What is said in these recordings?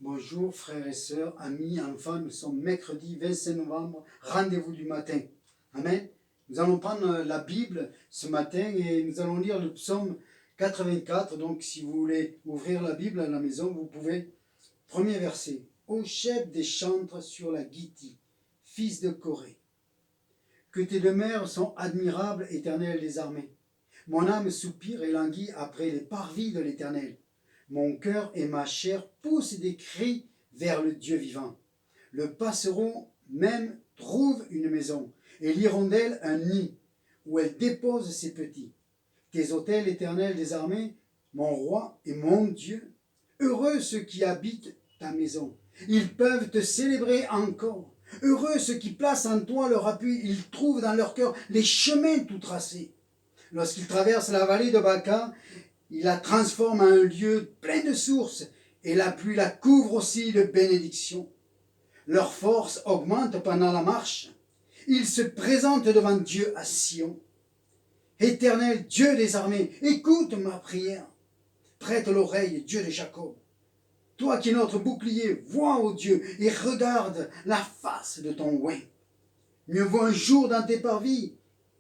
Bonjour frères et sœurs, amis, enfants, nous sommes mercredi 25 novembre, rendez-vous du matin. Amen. Nous allons prendre la Bible ce matin et nous allons lire le psaume 84. Donc si vous voulez ouvrir la Bible à la maison, vous pouvez. Premier verset. Ô chef des chantres sur la Giti, fils de Corée, que tes demeures sont admirables, Éternel des armées. Mon âme soupire et languit après les parvis de l'Éternel. Mon cœur et ma chair poussent des cris vers le Dieu vivant. Le passereau même trouve une maison, et l'hirondelle un nid, où elle dépose ses petits. Tes autels, Éternel des armées, mon roi et mon Dieu, heureux ceux qui habitent ta maison. Ils peuvent te célébrer encore. Heureux ceux qui placent en toi leur appui. Ils trouvent dans leur cœur les chemins tout tracés. Lorsqu'ils traversent la vallée de Baca, il la transforme en un lieu plein de sources, et la pluie la couvre aussi de bénédictions. Leur force augmente pendant la marche. Ils se présentent devant Dieu à Sion. Éternel Dieu des armées, écoute ma prière. Prête l'oreille, Dieu de Jacob. Toi qui es notre bouclier, vois, ô Dieu, et regarde la face de ton oint. Mieux vaut un jour dans tes parvis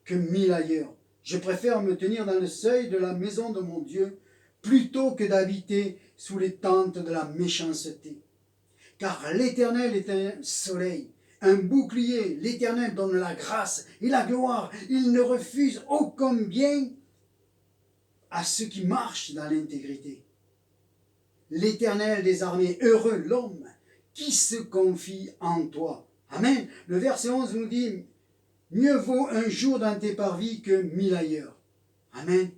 que 1000 ailleurs. Je préfère me tenir dans le seuil de la maison de mon Dieu plutôt que d'habiter sous les tentes de la méchanceté. Car l'Éternel est un soleil, un bouclier. L'Éternel donne la grâce et la gloire. Il ne refuse aucun bien à ceux qui marchent dans l'intégrité. L'Éternel des armées, heureux l'homme qui se confie en toi. Amen. Le verset 11 nous dit, mieux vaut un jour dans tes parvis que 1000 ailleurs. Amen.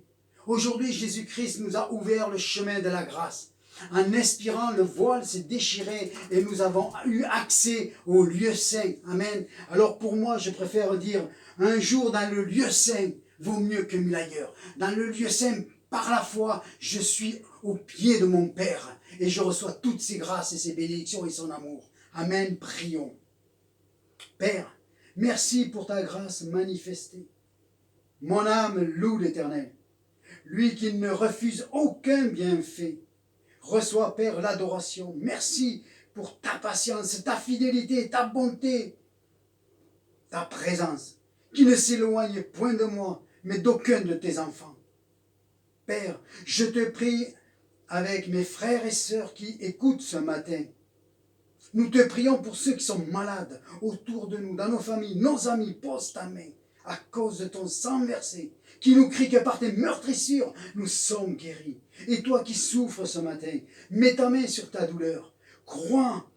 Aujourd'hui, Jésus-Christ nous a ouvert le chemin de la grâce. En expirant, le voile s'est déchiré et nous avons eu accès au lieu saint. Amen. Alors pour moi, je préfère dire, un jour dans le lieu saint vaut mieux que 1000 ailleurs. Dans le lieu saint, par la foi, je suis au pied de mon Père et je reçois toutes ses grâces et ses bénédictions et son amour. Amen. Prions. Père, merci pour ta grâce manifestée. Mon âme loue l'Éternel, lui qui ne refuse aucun bienfait. Reçois, Père, l'adoration. Merci pour ta patience, ta fidélité, ta bonté, ta présence, qui ne s'éloigne point de moi, mais d'aucun de tes enfants. Père, je te prie avec mes frères et sœurs qui écoutent ce matin. Nous te prions pour ceux qui sont malades autour de nous, dans nos familles, nos amis, pose ta main à cause de ton sang versé, qui nous crie que par tes meurtrissures, nous sommes guéris. Et toi qui souffres ce matin, mets ta main sur ta douleur. Crois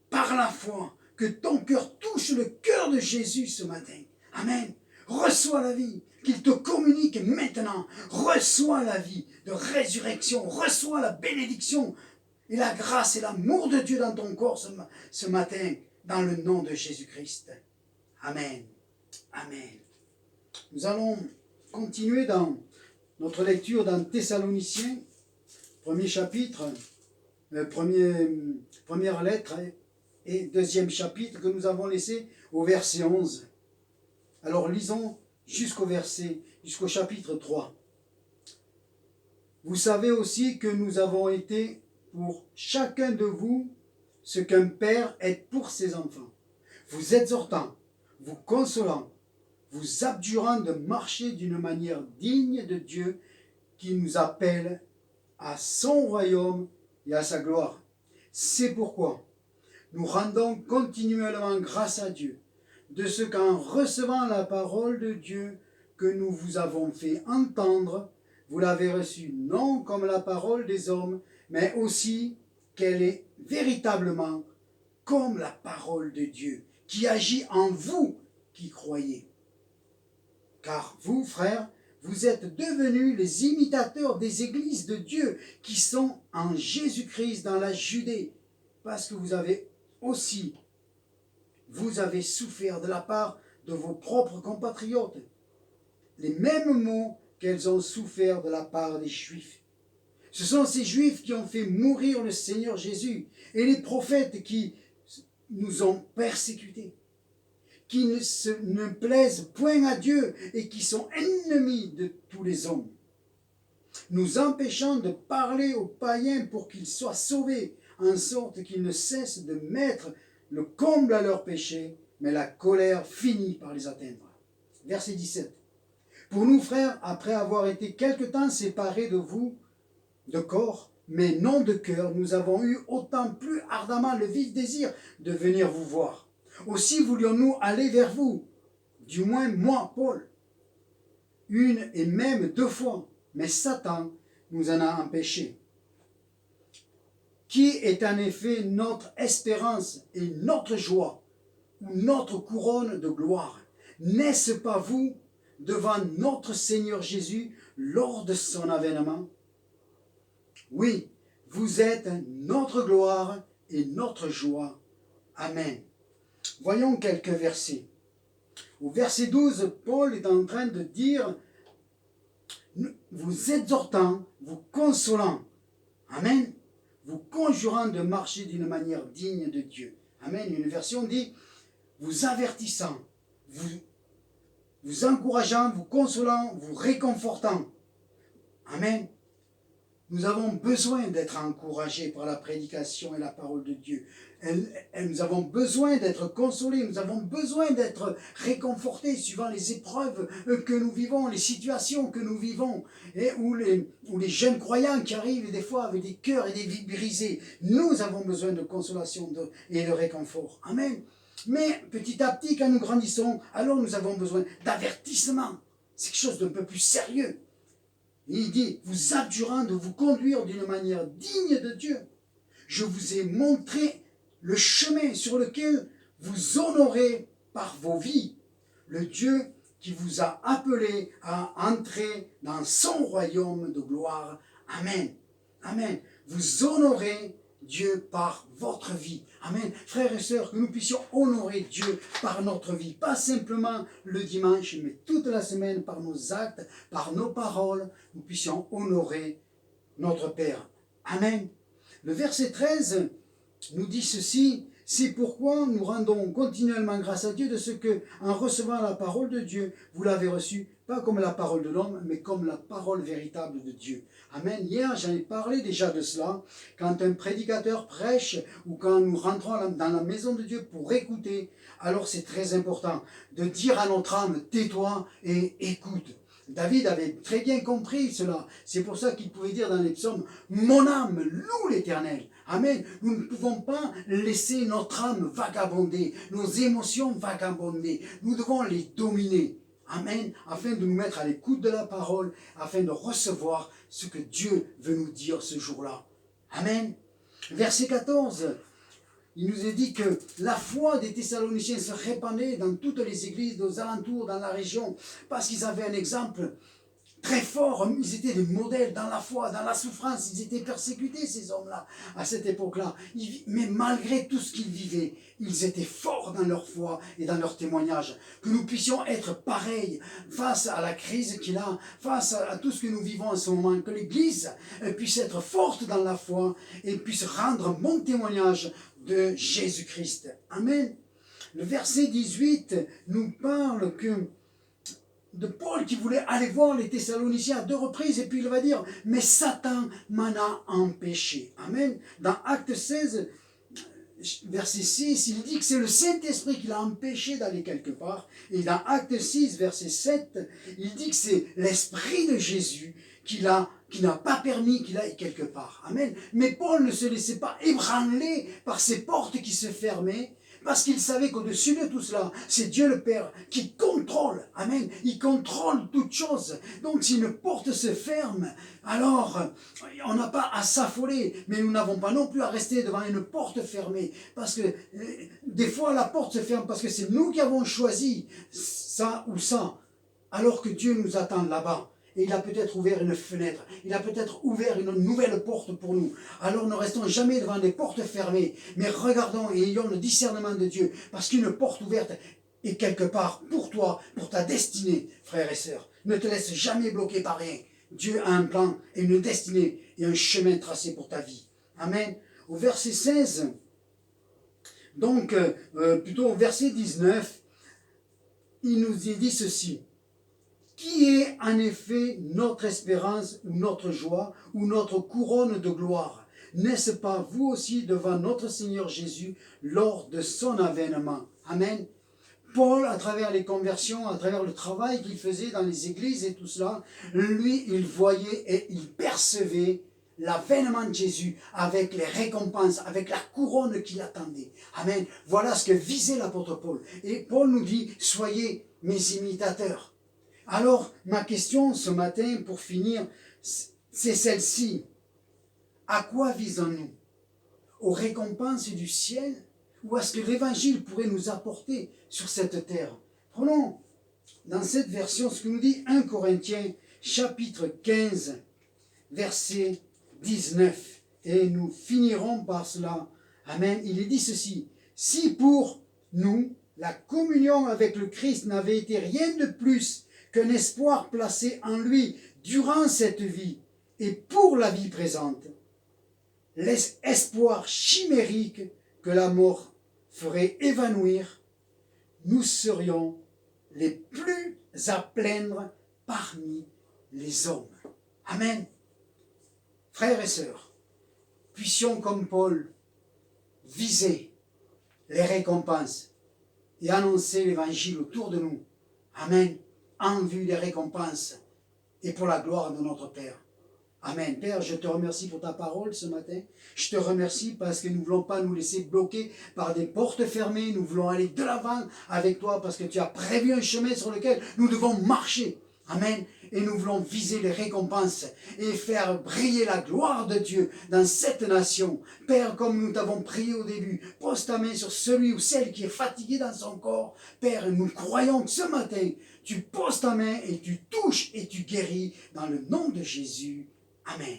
par la foi que ton cœur touche le cœur de Jésus ce matin. Amen. Reçois la vie qu'il te communique maintenant. Reçois la vie de résurrection. Reçois la bénédiction et la grâce et l'amour de Dieu dans ton corps ce matin, dans le nom de Jésus-Christ. Amen. Amen. Nous allons continuer dans notre lecture dans Thessaloniciens, premier chapitre, première lettre et deuxième chapitre que nous avons laissé au verset 11. Alors lisons jusqu'au chapitre 3. Vous savez aussi que nous avons été pour chacun de vous ce qu'un père est pour ses enfants, vous exhortant, vous consolant, vous abjurant de marcher d'une manière digne de Dieu qui nous appelle à son royaume et à sa gloire. C'est pourquoi nous rendons continuellement grâce à Dieu de ce qu'en recevant la parole de Dieu que nous vous avons fait entendre, vous l'avez reçue non comme la parole des hommes, mais aussi qu'elle est véritablement comme la parole de Dieu, qui agit en vous qui croyez. Car vous, frères, vous êtes devenus les imitateurs des églises de Dieu qui sont en Jésus-Christ dans la Judée, parce que vous avez souffert de la part de vos propres compatriotes les mêmes maux qu'elles ont souffert de la part des Juifs. Ce sont ces Juifs qui ont fait mourir le Seigneur Jésus et les prophètes qui nous ont persécutés, qui ne plaisent point à Dieu et qui sont ennemis de tous les hommes, nous empêchant de parler aux païens pour qu'ils soient sauvés, en sorte qu'ils ne cessent de mettre le comble à leurs péchés, mais la colère finit par les atteindre. Verset 17. Pour nous, frères, après avoir été quelque temps séparés de vous, de corps, mais non de cœur, nous avons eu autant plus ardemment le vif désir de venir vous voir. Aussi voulions-nous aller vers vous, du moins moi, Paul, une et même 2 fois, mais Satan nous en a empêchés. Qui est en effet notre espérance et notre joie, ou notre couronne de gloire? N'est-ce pas vous, devant notre Seigneur Jésus, lors de son avènement? Oui, vous êtes notre gloire et notre joie. Amen. Voyons quelques versets. Au verset 12, Paul est en train de dire, vous exhortant, vous consolant. Amen. Vous conjurant de marcher d'une manière digne de Dieu. Amen. Une version dit, vous avertissant, vous encourageant, vous consolant, vous réconfortant. Amen. Nous avons besoin d'être encouragés par la prédication et la parole de Dieu. Nous avons besoin d'être consolés, nous avons besoin d'être réconfortés suivant les épreuves que nous vivons, les situations que nous vivons, et où les jeunes croyants qui arrivent des fois avec des cœurs et des vies brisées. Nous avons besoin de consolation et de réconfort. Amen. Mais petit à petit, quand nous grandissons, alors nous avons besoin d'avertissement. C'est quelque chose d'un peu plus sérieux. Il dit, vous adjurant de vous conduire d'une manière digne de Dieu. Je vous ai montré le chemin sur lequel vous honorez par vos vies le Dieu qui vous a appelé à entrer dans son royaume de gloire. Amen. Amen. Vous honorez Dieu par votre vie. Amen. Frères et sœurs, que nous puissions honorer Dieu par notre vie. Pas simplement le dimanche, mais toute la semaine par nos actes, par nos paroles, nous puissions honorer notre Père. Amen. Le verset 13 nous dit ceci. C'est pourquoi nous rendons continuellement grâce à Dieu de ce que, en recevant la parole de Dieu, vous l'avez reçue, pas comme la parole de l'homme, mais comme la parole véritable de Dieu. Amen. Hier, j'en ai parlé déjà de cela. Quand un prédicateur prêche ou quand nous rentrons dans la maison de Dieu pour écouter, alors c'est très important de dire à notre âme, tais-toi et écoute. David avait très bien compris cela. C'est pour ça qu'il pouvait dire dans les psaumes, mon âme loue l'Éternel. Amen. Nous ne pouvons pas laisser notre âme vagabonder, nos émotions vagabonder. Nous devons les dominer. Amen. Afin de nous mettre à l'écoute de la parole, afin de recevoir ce que Dieu veut nous dire ce jour-là. Amen. Verset 14. Il nous est dit que la foi des Thessaloniciens se répandait dans toutes les églises aux alentours, dans la région, parce qu'ils avaient un exemple très fort. Ils étaient des modèles dans la foi, dans la souffrance. Ils étaient persécutés, ces hommes-là, à cette époque-là. Mais malgré tout ce qu'ils vivaient, ils étaient forts dans leur foi et dans leur témoignage. Que nous puissions être pareils face à la crise qu'il a, face à tout ce que nous vivons en ce moment. Que l'Église puisse être forte dans la foi et puisse rendre bon témoignage de Jésus-Christ. Amen. Le verset 18 nous parle de Paul qui voulait aller voir les Thessaloniciens à 2 reprises, et puis il va dire, mais Satan m'en a empêché. Amen. Dans Acte 16, verset 6, il dit que c'est le Saint-Esprit qui l'a empêché d'aller quelque part. Et dans Acte 6, verset 7, il dit que c'est l'Esprit de Jésus qui n'a pas permis qu'il aille quelque part. Amen. Mais Paul ne se laissait pas ébranler par ces portes qui se fermaient, parce qu'il savait qu'au-dessus de tout cela, c'est Dieu le Père qui contrôle. Amen. Il contrôle toutes choses. Donc si une porte se ferme, alors on n'a pas à s'affoler, mais nous n'avons pas non plus à rester devant une porte fermée. Parce que des fois la porte se ferme parce que c'est nous qui avons choisi ça ou ça, alors que Dieu nous attend là-bas. Et il a peut-être ouvert une fenêtre, il a peut-être ouvert une nouvelle porte pour nous. Alors ne restons jamais devant des portes fermées, mais regardons et ayons le discernement de Dieu, parce qu'une porte ouverte est quelque part pour toi, pour ta destinée, frères et sœurs. Ne te laisse jamais bloquer par rien. Dieu a un plan et une destinée et un chemin tracé pour ta vie. Amen. Au verset 16, donc plutôt au verset 19, il nous est dit ceci. Qui est en effet notre espérance ou notre joie ou notre couronne de gloire? n'est-ce pas vous aussi devant notre Seigneur Jésus lors de son avènement? Amen. Paul, à travers les conversions, à travers le travail qu'il faisait dans les églises et tout cela, lui, il voyait et il percevait l'avènement de Jésus avec les récompenses, avec la couronne qui l'attendait. Amen. Voilà ce que visait l'apôtre Paul. Et Paul nous dit, soyez mes imitateurs. Alors, ma question ce matin, pour finir, c'est celle-ci. À quoi visons-nous? Aux récompenses du ciel? Ou à ce que l'Évangile pourrait nous apporter sur cette terre? Prenons dans cette version ce que nous dit 1 Corinthiens chapitre 15, verset 19. Et nous finirons par cela. Amen. Il est dit ceci. Si pour nous, la communion avec le Christ n'avait été rien de plus qu'un espoir placé en lui durant cette vie et pour la vie présente, l'espoir chimérique que la mort ferait évanouir, nous serions les plus à plaindre parmi les hommes. Amen. Frères et sœurs, puissions comme Paul viser les récompenses et annoncer l'évangile autour de nous. Amen. En vue des récompenses et pour la gloire de notre Père. Amen. Père, je te remercie pour ta parole ce matin. Je te remercie parce que nous ne voulons pas nous laisser bloquer par des portes fermées. Nous voulons aller de l'avant avec toi parce que tu as prévu un chemin sur lequel nous devons marcher. Amen. Et nous voulons viser les récompenses et faire briller la gloire de Dieu dans cette nation. Père, comme nous t'avons prié au début, pose ta main sur celui ou celle qui est fatigué dans son corps. Père, nous croyons que ce matin, tu poses ta main et tu touches et tu guéris dans le nom de Jésus. Amen.